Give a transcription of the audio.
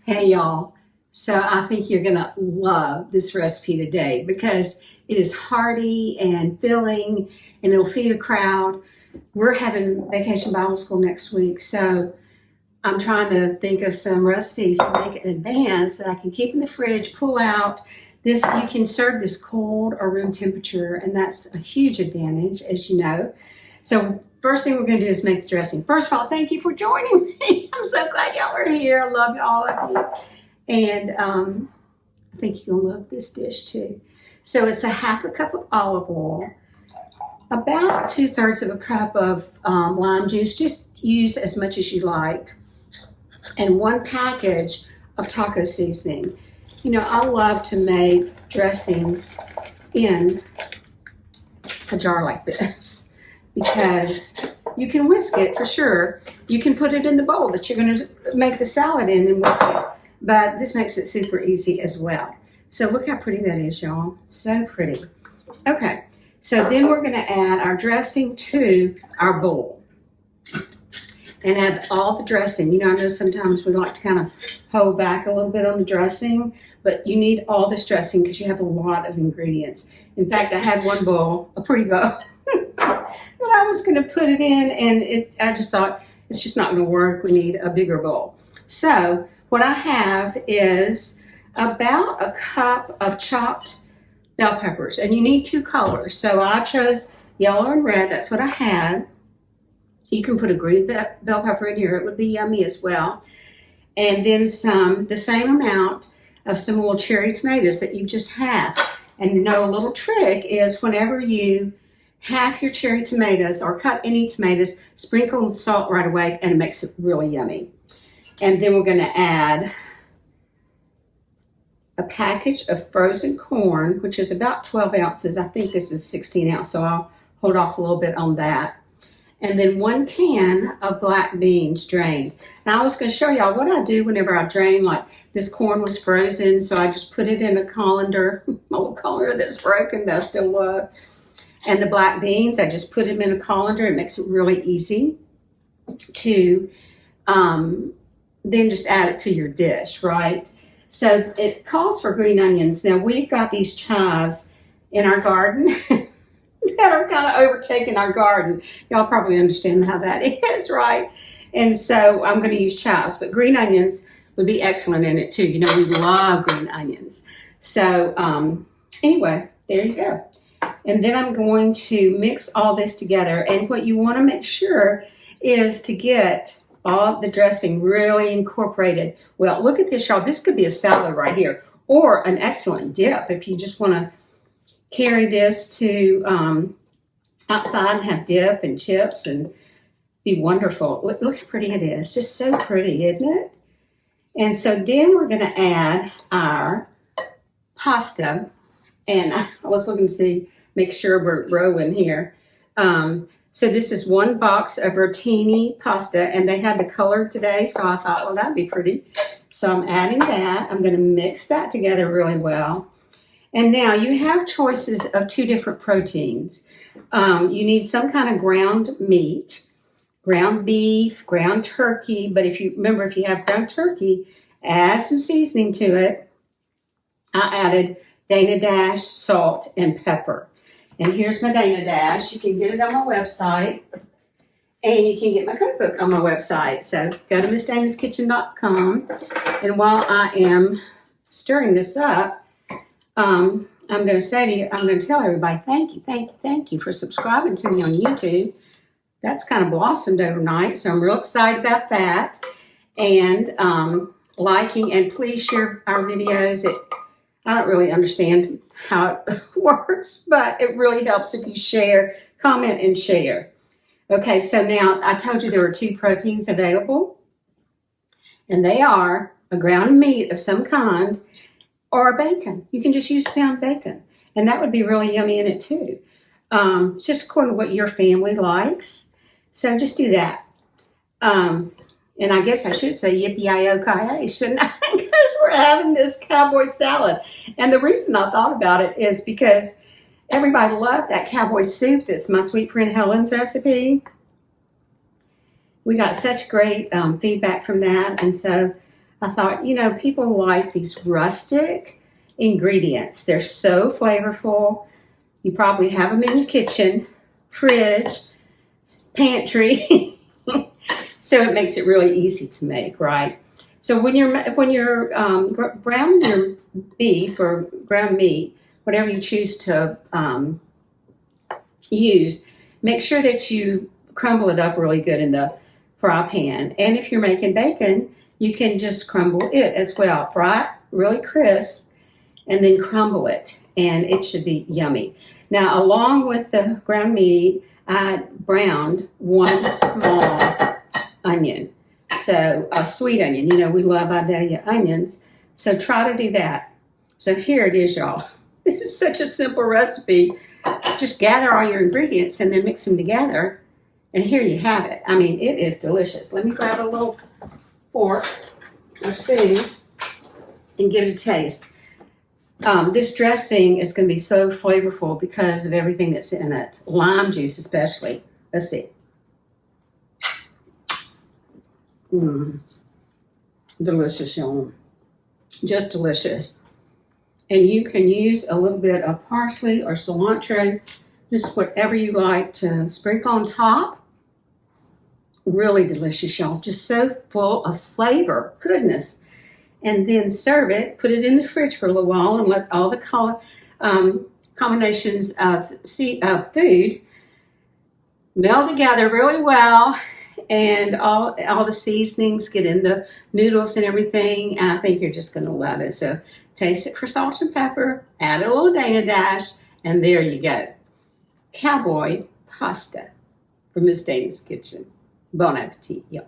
Hey y'all, so I think you're gonna love this recipe today because it is hearty and filling and it'll feed a crowd. We're having vacation Bible school next week, so I'm trying to think of some recipes to make in advance that I can keep in the fridge, pull out. This, you can serve this cold or room temperature, and that's a huge advantage, as you know. So first thing we're gonna do is make the dressing. First of all, thank you for joining me. I'm so glad y'all are here. I love all of you. And I think you're gonna love this dish too. So it's a half a cup of olive oil, about 2/3 of a cup of lime juice. Just use as much as you like. And 1 package of taco seasoning. You know, I love to make dressings in a jar like this because you can whisk it for sure. You can put it in the bowl that you're going to make the salad in and whisk it. But this makes it super easy as well. So look how pretty that is, y'all. So pretty. Okay, so then we're going to add our dressing to our bowl. And add all the dressing. You know, I know sometimes we like to kind of hold back a little bit on the dressing, but you need all this dressing because you have a lot of ingredients. In fact, I had one bowl, a pretty bowl, that I was going to put it in, and I just thought it's just not going to work. We need a bigger bowl. So what I have is about a cup of chopped bell peppers, and you need 2 colors. So I chose yellow and red. That's what I had. You can put a green bell pepper in here. It would be yummy as well. And then the same amount of some little cherry tomatoes that you just have. And you know, a little trick is whenever you have your cherry tomatoes or cut any tomatoes, sprinkle with salt right away and it makes it really yummy. And then we're going to add a package of frozen corn, which is about 12 ounces. I think this is 16 ounce, so I'll hold off a little bit on that. And then 1 can of black beans drained. Now I was going to show y'all what I do whenever I drain, like this corn was frozen, so I just put it in a colander, my little colander that's broken that I still love. And the black beans, I just put them in a colander. It makes it really easy to then just add it to your dish, right? So it calls for green onions. Now we've got these chives in our garden. That are kind of overtaking our garden. Y'all probably understand how that is, right? And so I'm going to use chives, but green onions would be excellent in it too. You know, we love green onions. So anyway, there you go. And then I'm going to mix all this together. And what you want to make sure is to get all the dressing really incorporated. Well, look at this, y'all. This could be a salad right here, or an excellent dip if you just want to carry this to outside and have dip and chips and be wonderful. Look how pretty it is. Just so pretty, isn't it? And so then we're going to add our pasta. And I was looking to see, make sure we're rolling here. So this is 1 box of rotini pasta, and they had the color today, so I thought, well, that'd be pretty. So I'm adding that. I'm going to mix that together really well. And now you have choices of 2 different proteins. You need some kind of ground meat, ground beef, ground turkey. But if you have ground turkey, add some seasoning to it. I added Dana Dash, salt, and pepper. And here's my Dana Dash. You can get it on my website. And you can get my cookbook on my website. So go to MissDana'sKitchen.com. And while I am stirring this up, I'm going to say to you, I'm going to tell everybody, thank you for subscribing to me on YouTube. That's kind of blossomed overnight, so I'm real excited about that. And liking, and please share our videos. I don't really understand how it works, but it really helps if you share, comment, and share. Okay, so now I told you there were 2 proteins available, and they are a ground meat of some kind, or a bacon. You can just use pound bacon. And that would be really yummy in it too. It's just according to what your family likes. So just do that. And I guess I should say yippee-yi-yo-ki-yay, shouldn't I? Because we're having this cowboy salad. And the reason I thought about it is because everybody loved that cowboy soup. That's my sweet friend Helen's recipe. We got such great feedback from that. And so I thought, you know, people like these rustic ingredients. They're so flavorful. You probably have them in your kitchen, fridge, pantry. So it makes it really easy to make, right? So when you're browning your beef or ground meat, whatever you choose to use, make sure that you crumble it up really good in the fry pan. And if you're making bacon, you can just crumble it as well. Fry it really crisp and then crumble it, and it should be yummy. Now, along with the ground meat, I browned one small onion. So a sweet onion, you know, we love Idalia onions. So try to do that. So here it is, y'all. This is such a simple recipe. Just gather all your ingredients and then mix them together. And here you have it. I mean, it is delicious. Let me grab a little fork or spoon and give it a taste. This dressing is going to be so flavorful because of everything that's in it. Lime juice especially. Let's see. Delicious, y'all. Just delicious. And you can use a little bit of parsley or cilantro, just whatever you like to sprinkle on top. Really delicious, y'all. Just so full of flavor. Goodness. And then serve it, put it in the fridge for a little while and let all the combinations of food meld together really well, and all the seasonings get in the noodles and everything, and I think you're just going to love it. So taste it for salt and pepper, add a little Dana Dash, and there you go. Cowboy pasta from Miss Dana's Kitchen. Bon appetit, y'all.